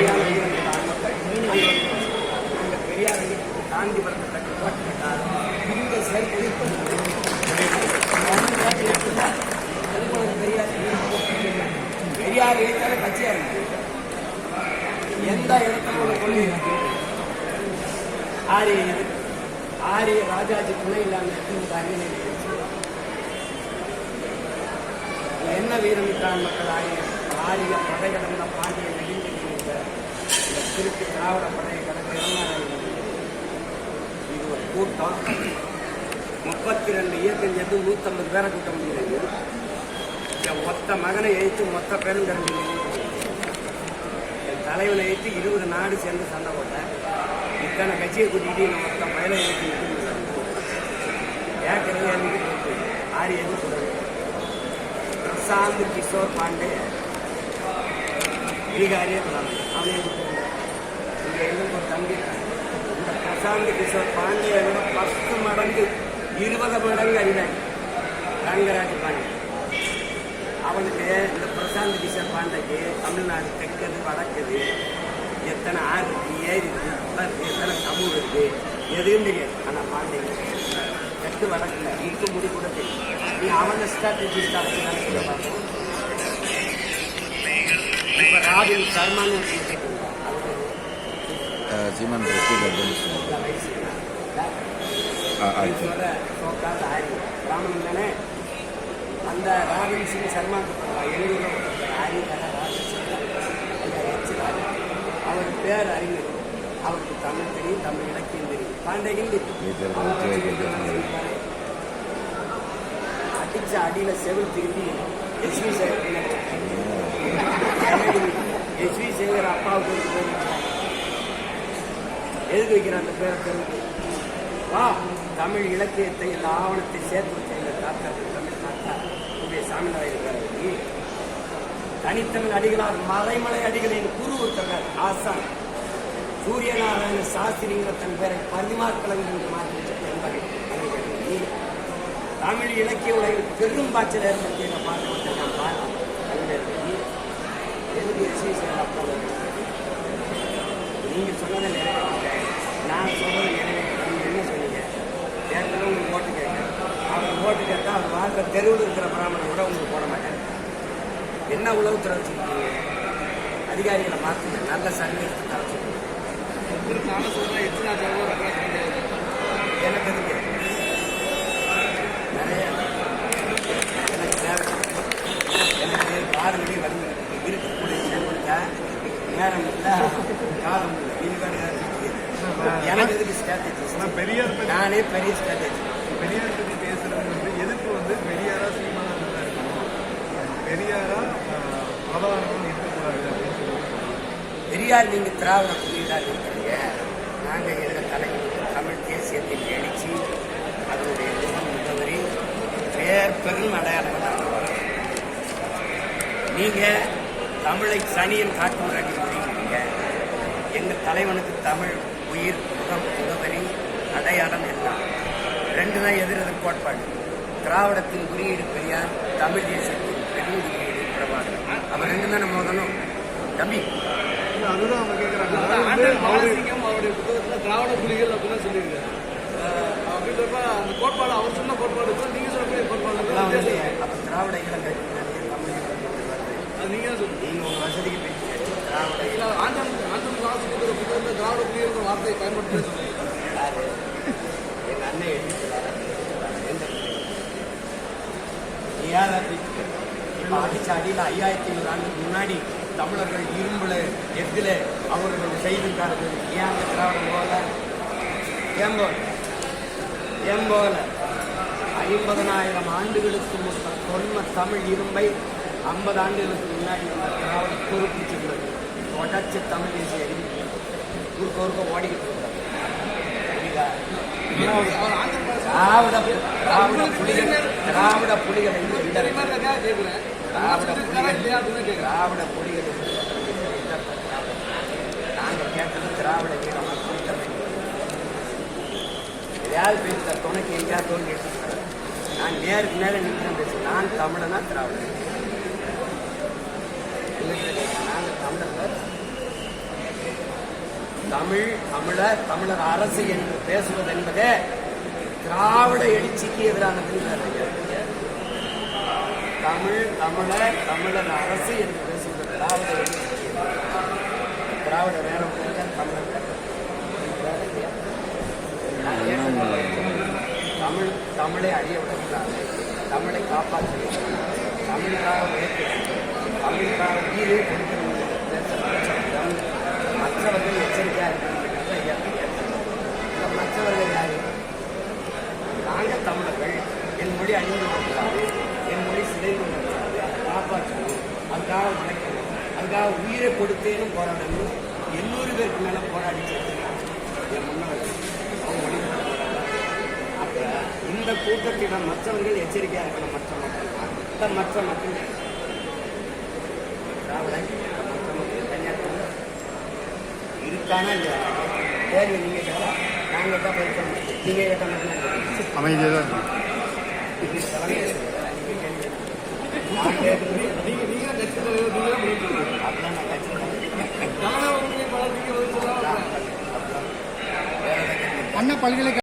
உண்மையான வீரர்கள் மக்கள் அந்த பெரியாரை காந்திபுரத்தை கட்டி போட்டுவிட்டார். இந்த செயற்குறிப்பு பெரியார் இடைக்கால கட்சியா இருக்கு. எந்த இடத்துல கொள்கை ஆரிய ராஜாஜி துணை இல்லாமல் என்ன வீரமிட்டான் மக்கள் ஆரிய படை கடந்த பாண்டிய நெடுந்த திருப்பி திராவிட படையை கடந்த இது ஒரு கூட்டம். 32 இயக்கம் சேர்ந்து 150 பேரை கூட்ட முடியாது. மொத்த மகனை எழுத்து மொத்த பேரும் திரண்டு என் தலைவனை எழுத்து 20 நாடு சேர்ந்து சண்டை போட்டேன். இத்தனை கட்சியை கூட்டிகிட்டு மொத்த பயில எழுத்து ஏற்கனவே ஆறு எது சொல்றது. பிரசாந்த் கிஷோர் பாண்டே பீகாரியே அவனே இங்கே எங்களுக்கு ஒரு தம்பி. இந்த பிரசாந்த் கிஷோர் பாண்டே 10 மடங்கு 20 மடங்கு அறிவாங்க ரங்கராஜ் பாண்டே. அவனுக்கு இந்த பிரசாந்த் கிஷோர் பாண்டேக்கு தமிழ்நாடு தெற்கது வடக்குது எத்தனை ஆறு இருக்கு, ஏரி இருக்கு, எத்தனை சமூகம் இருக்கு எதுவும் தெரியாது. ஆனால் பாண்டே தெற்கு வடக்குல இருக்கு முடி கூட தெரியும். நீ அவனை ஸ்ட்ராட்டஜி இப்போ ராபின் சர்மான்னு சீமான் சொல்ற சோக்காத ஆரி ராமன் தானே. அந்த ராபின் சிங் சர்மா அவர் பேர் அறிஞர். அவருக்கு தமிழ் தெரியும், தமிழ் இலக்கியம் தெரியும். பாண்டேகள் அடிச்ச அடியில் செவில் திருப்பி எஸ்வி சேகர் அப்பாவுக்கு எதுக்கு வைக்கிற அந்த பேரை தெரிஞ்சு வா தமிழ் இலக்கியத்தை இந்த ஆவணத்தை சேர்த்து வச்ச தாத்தா தமிழ் தாத்தா சாமிநாயகர் தனித்தமிழ் அடிகளார் மறைமலை அடிகளின் குரு ஒருத்தர் ஆசான் சூரியநாராயண சாஸ்திரிங்கிற தன் பேரை பதிமாக்கலன் என்று மாற்றி தமிழ் இலக்கிய உலகில் பெரும் பாய்ச்சல் ஏற்படுத்தி பார்த்து நான் பார்த்தேன். எதுக்கு அப்பா நீங்கள் சொன்னதை நிறைவேற்ற நான் சொன்னதை நிறைவேற்ற என்ன சொன்னீங்க? தேர்தலும் உங்களுக்கு ஓட்டு கேட்க அவர் ஓட்டு கேட்டால் அவர் வாழ்க்கை தெருவில் இருக்கிற பிராமணன் கூட உங்களுக்கு போட மாட்டேன். என்ன உளவுத்துறை வச்சுருக்கீங்க? அதிகாரிகளை மாற்றுங்க, நல்ல சர்வீஸ் தர சொல்லுங்க. எனக்கு எதுக்கு நிறைய எனக்கு தேவை. எனக்கு 6 மணி வந்து இருக்கக்கூடிய கொடுத்தா நேரம் இல்லை, காலம் இல்லை. எனக்கு எதுக்கு ஸ்ட்ராட்டஜி? பெரியார் நானே பெரிய ஸ்ட்ராட்டஜி. பெரியார் பற்றி பேசுறது வந்து எதுக்கு வந்து பெரியாரா சீமானா இருக்கணும், பெரியாரா அவதாரம் இருக்கக்கூடாது அப்படின்னு சொல்லி பெரியார் நீங்கள் திராவிட புதிதாக இருக்கிறீங்க. நாங்கள் எங்கள் தலைவருக்கு தமிழ் தேசியத்தின் எழுச்சி அதனுடைய முகவரி பேர் பெரும் அடையாளம். நீங்கள் தமிழை சனியின் காட்டு முறைக்கு புரியுங்க. எங்கள் தலைவனுக்கு தமிழ் உயிர் முகம் முகவரி அடையாளம் எல்லாம் 2 தான் எதிரெதிர் கோட்பாடு. திராவிடத்தின் குறியீடு பெரியார், தமிழ் தேசியத்தின் பெரும் குறியீடு பிரபாகரன். அவர் 2 தானே மோதணும் தம்பி. அதுதான் அவங்க கேட்குறாங்க. அவருடைய புத்தகத்தில் திராவிட புலிகள் அப்படின்னு சொல்லியிருக்காரு. அப்படின்றப்ப அந்த கோட்பாடு அவர் சொன்ன கோட்பாடு நீங்கள் சொல்லக்கூடிய கோட்பாடு அப்போ திராவிட இளங்கை தமிழ் அது நீங்கள் சொல்லுங்கள். நீங்கள் உங்கள் வசதிக்கு பேசி திராவிட ஆண்டம் வாசிக்கிற புத்தகத்தில் திராவிட புலிகள் வார்த்தையை பயன்படுத்தி யாரு எங்கள் அண்ணன் எழுதி இப்போ அடிச்ச அடியில் 5500 ஆண்டுக்கு முன்னாடி தமிழர்கள் இரும்புல எஃகில் அவர்கள் செய்திருக்கார்கள். ஏன் அந்த திராவிடம் போகல? ஏன் போகல? 50,000 ஆண்டுகளுக்கு சொன்ன தமிழ் இரும்பை 50 ஆண்டுகளுக்கு முன்னாடி அந்த திராவிடம் பொறுப்பிச்சுள்ளது. உடச்சு தமிழ் தேசிய அறிவிப்பு ஊருக்கு ஓடிக்கிட்டு இருக்காங்க. திராவிட புலிகளை நாங்கள் கேட்டது திராவிட வீரமாக கூட்டமை யார் பேசுகிற துணைக்கு எங்கேயா தோல்வி. நான் நேருக்கு மேலே நிற்கிறேன் பேசுகிறேன். நான் தமிழனா திராவிடன். நாங்கள் தமிழர்கள் தமிழர் அரசு என்று பேசுவது என்பதே திராவிட எழுச்சிக்கு எதிரானது. தமிழர் அரசு என்று பேசுவது திராவிட எழுச்சிக்கு திராவிட நேரம் தமிழை அழிய விடக்கூடாது, தமிழை காப்பாற்ற தமிழுக்காக உழைக்கிறது, தமிழுக்காக உயிரே கொடுக்கிறது பேச மற்றவர்கள் எச்சரிக்கையாக இருக்கிறது. மற்றவர்கள் யாரு? நாங்கள் தமிழர்கள். என் மொழி அழிந்து கொடுக்கிறாரு, என் மொழி சிதைந்து கொடுக்கிறாரு, அதை காப்பாற்றணும், அதுக்காக உழைக்கணும், அதுக்காக உயிரை கொடுத்தேனும் போராடணும். 800 பேருக்கு மேலே போராடி என் முன்னவர்கள் அவங்க மொழி. அப்போ இந்த கூட்டத்திடம் மற்றவர்கள் எச்சரிக்கையாக இருக்கணும். மற்ற மக்கள் திராவிட மற்ற மக்கள் கன்னியாகுமரி இருக்கானா இல்லையா? தேர்வு நீங்கள் கேட்டால் நாங்கள் தான் போயிருக்கோம், நீங்கள் கேட்ட மட்டும் அமைதியாக தான் அப்படிலாம் நான் கட்சி தமிழக அண்ணா பல்கலைக்கழக